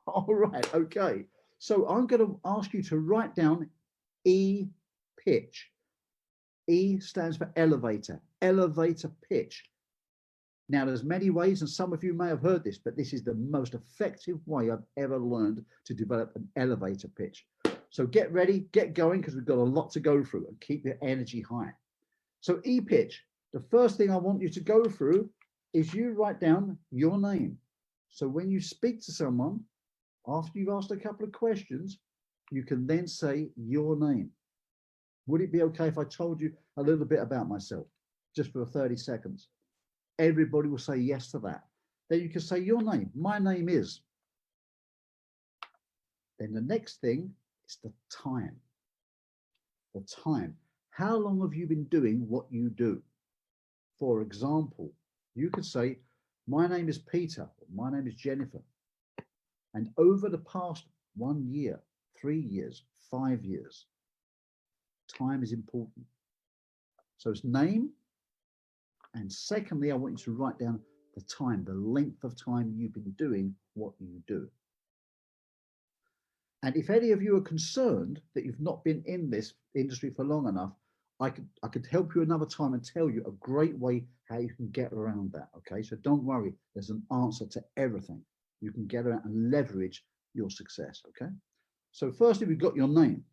All right, okay. So I'm going to ask you to write down E pitch. E stands for elevator, elevator pitch. Now, there's many ways, and some of you may have heard this, but this is the most effective way I've ever learned to develop an elevator pitch. So get ready, get going, because we've got a lot to go through, and keep your energy high. So E pitch, the first thing I want you to go through is you write down your name. So when you speak to someone, after you've asked a couple of questions, you can then say your name. Would it be okay if I told you a little bit about myself, just for 30 seconds? Everybody will say yes to that. Then you can say your name. My name is. Then the next thing is the time. The time. How long have you been doing what you do? For example, you could say, my name is Peter, or my name is Jennifer. And over the past 1 year, 3 years, 5 years, time is important. So it's name. And secondly, I want you to write down the time, the length of time you've been doing what you do. And if any of you are concerned that you've not been in this industry for long enough, I could help you another time and tell you a great way how you can get around that. Okay, so don't worry, there's an answer to everything. You can get around and leverage your success. Okay, so firstly, we've got your name.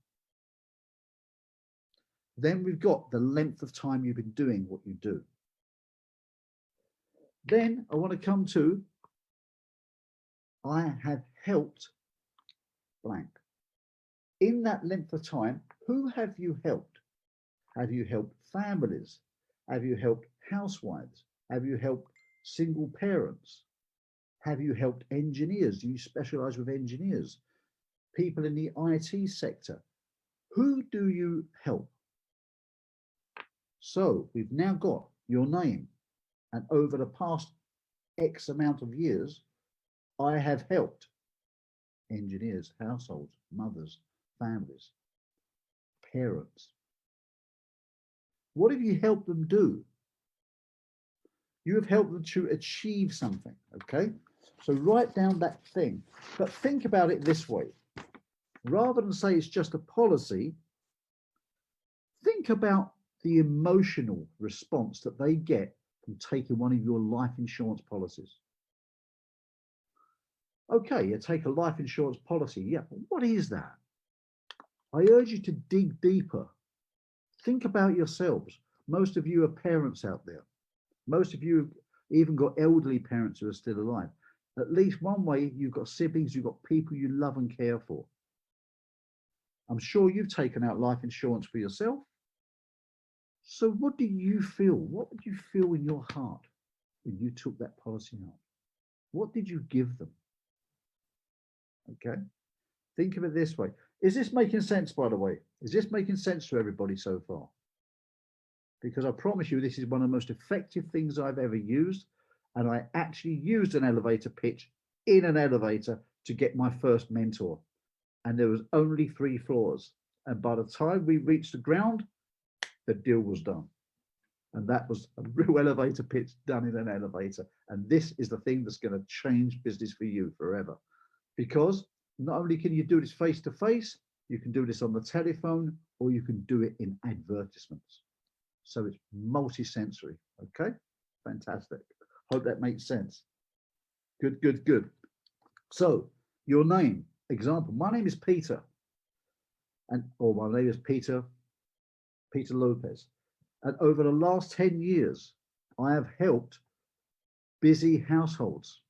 Then we've got the length of time you've been doing what you do. Then I want to come to, I have helped blank. In that length of time, who have you helped? Have you helped families? Have you helped housewives? Have you helped single parents? Have you helped engineers? Do you specialize with engineers? People in the IT sector? Who do you help? So we've now got your name. And over the past X amount of years, I have helped engineers, households, mothers, families, parents. What have you helped them do? You have helped them to achieve something, okay? So write down that thing, but think about it this way. Rather than say it's just a policy, think about the emotional response that they get from taking one of your life insurance policies. Okay, you take a life insurance policy. Yeah, but what is that? I urge you to dig deeper. Think about yourselves. Most of you are parents out there. Most of you have even got elderly parents who are still alive. At least one way, you've got siblings, you've got people you love and care for. I'm sure you've taken out life insurance for yourself. So what do you feel? What would you feel in your heart when you took that policy out? What did you give them? Okay, think of it this way. Is this making sense, by the way? Is this making sense to everybody so far? Because I promise you, this is one of the most effective things I've ever used. And I actually used an elevator pitch in an elevator to get my first mentor. And there was only 3 floors. And by the time we reached the ground, the deal was done. And that was a real elevator pitch done in an elevator. And this is the thing that's going to change business for you forever. Because not only can you do this face to face, you can do this on the telephone, or you can do it in advertisements. So it's multi-sensory. Okay, fantastic. Hope that makes sense. Good, good, good. So your name, example, my name is Peter, or my name is Peter Lopez. And over the last 10 years, I have helped busy households,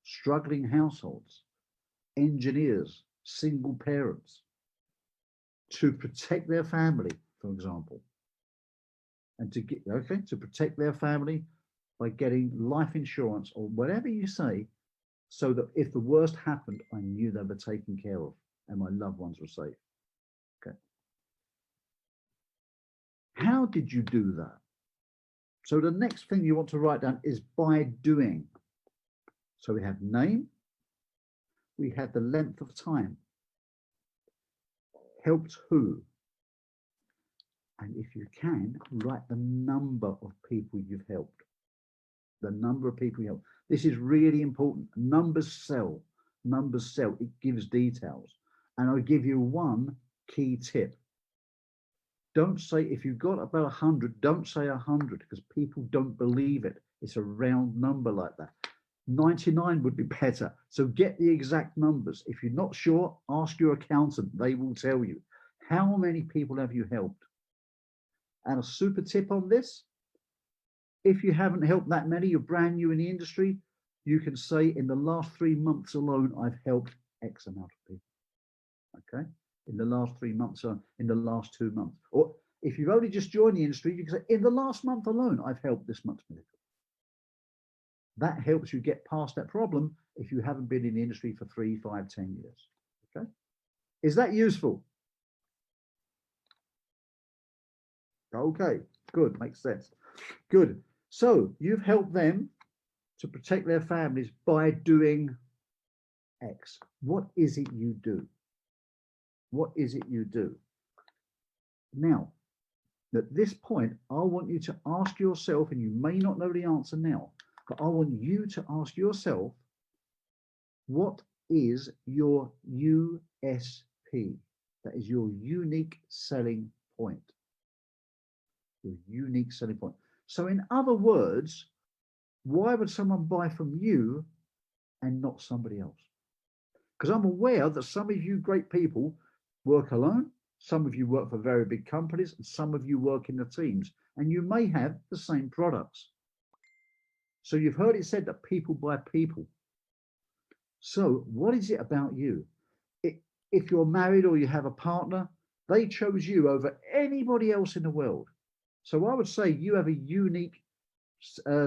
struggling households, engineers, single parents, to protect their family, for example, and to protect their family by getting life insurance or whatever you say, so that if the worst happened, I knew they were taken care of and my loved ones were safe. Okay. How did you do that? So the next thing you want to write down is by doing. So we have name, we have the length of time, helped who, and if you can, write the number of people you've helped. The number of people you help. This is really important. Numbers sell. Numbers sell, it gives details. And I'll give you one key tip. Don't say, if you've got about 100, don't say 100 because people don't believe it. It's a round number like that. 99 would be better. So get the exact numbers. If you're not sure, ask your accountant. They will tell you. How many people have you helped? And a super tip on this, if you haven't helped that many, you're brand new in the industry, you can say in the last 3 months alone, I've helped X amount of people. Okay? In the last 3 months, in the last 2 months. Or if you've only just joined the industry, you can say, in the last month alone, I've helped this much many people. That helps you get past that problem if you haven't been in the industry for 3, 5, 10 years. Okay? Is that useful? Okay, good, makes sense. Good. So you've helped them to protect their families by doing X. What is it you do? What is it you do? Now, at this point, I want you to ask yourself, and you may not know the answer now, but I want you to ask yourself, what is your USP? That is your unique selling point. Your unique selling point. So in other words, why would someone buy from you and not somebody else? Because I'm aware that some of you great people work alone, some of you work for very big companies, and some of you work in the teams, and you may have the same products. So you've heard it said that people buy people. So what is it about you? If you're married or you have a partner, they chose you over anybody else in the world. So I would say you have a unique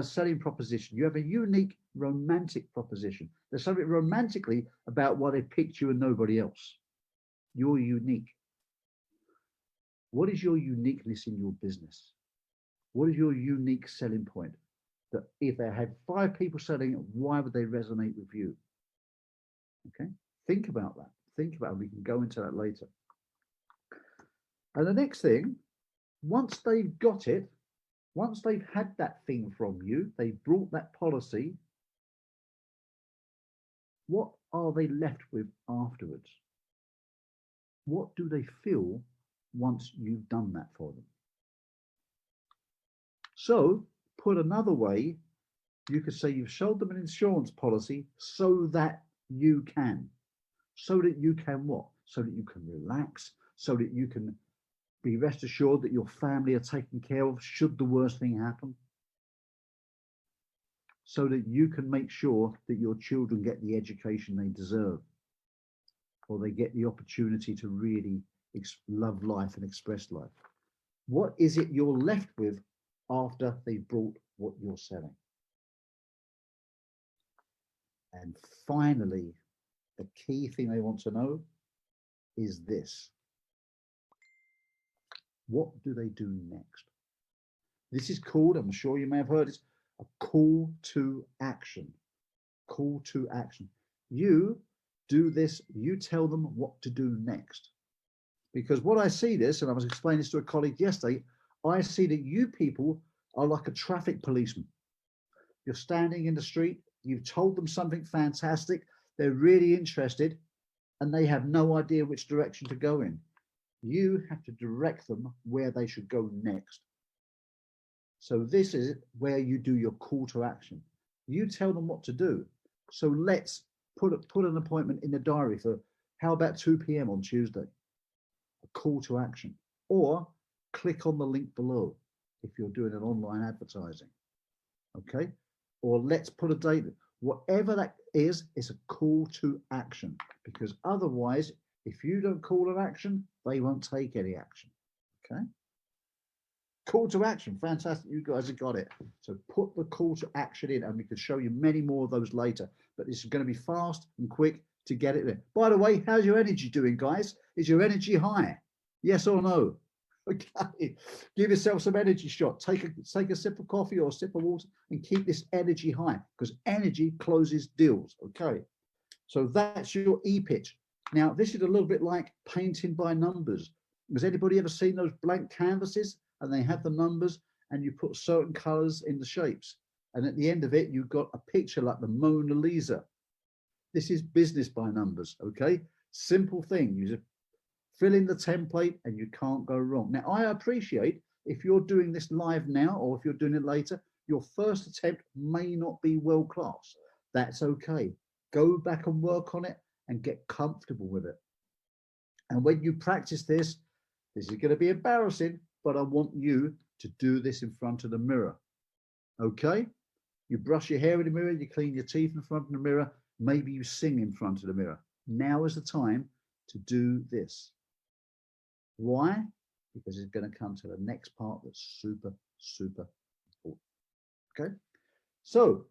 selling proposition. You have a unique romantic proposition. There's something romantically about why they picked you and nobody else. You're unique. What is your uniqueness in your business? What is your unique selling point? That if they had 5 people selling it, why would they resonate with you? Okay, think about that. Think about it. We can go into that later. And the next thing, once they've got it, once they've had that thing from you, they brought that policy, what are they left with afterwards? What do they feel once you've done that for them? So, put another way, you could say you've sold them an insurance policy so that you can. So that you can what? So that you can relax, so that you can be rest assured that your family are taken care of should the worst thing happen. So that you can make sure that your children get the education they deserve, or they get the opportunity to really love life and express life. What is it you're left with after they've brought what you're selling? And finally, the key thing they want to know is this. What do they do next? This is called, I'm sure you may have heard it, a call to action. Call to action. You do this, you tell them what to do next. Because what I see this, and I was explaining this to a colleague yesterday, I see that you people are like a traffic policeman. You're standing in the street, you've told them something fantastic, they're really interested, and they have no idea which direction to go in. You have to direct them where they should go next. So this is where you do your call to action. You tell them what to do. So let's put an appointment in the diary for, how about 2 p.m. on Tuesday? A call to action. Or click on the link below if you're doing an online advertising. Okay? Or let's put a date. Whatever that is, it's a call to action. Because otherwise, if you don't call an action, they won't take any action. Okay? Call to action. Fantastic. You guys have got it. So put the call to action in, and we can show you many more of those later. But this is going to be fast and quick to get it in. By the way, how's your energy doing, guys? Is your energy high? Yes or no? Okay. Give yourself some energy shot. Take a sip of coffee or a sip of water and keep this energy high, because energy closes deals. Okay. So that's your e-pitch. Now, this is a little bit like painting by numbers. Has anybody ever seen those blank canvases and they have the numbers and you put certain colors in the shapes? And at the end of it, you've got a picture like the Mona Lisa. This is business by numbers, okay? Simple thing. You just fill in the template and you can't go wrong. Now, I appreciate if you're doing this live now or if you're doing it later, your first attempt may not be world class. That's okay. Go back and work on it and get comfortable with it. And when you practice this is going to be embarrassing, but I want you to do this in front of the mirror. Okay? You brush your hair in the mirror, you clean your teeth in front of the mirror, maybe you sing in front of the mirror. Now is the time to do this. Why? Because it's going to come to the next part that's super, super important. Okay? So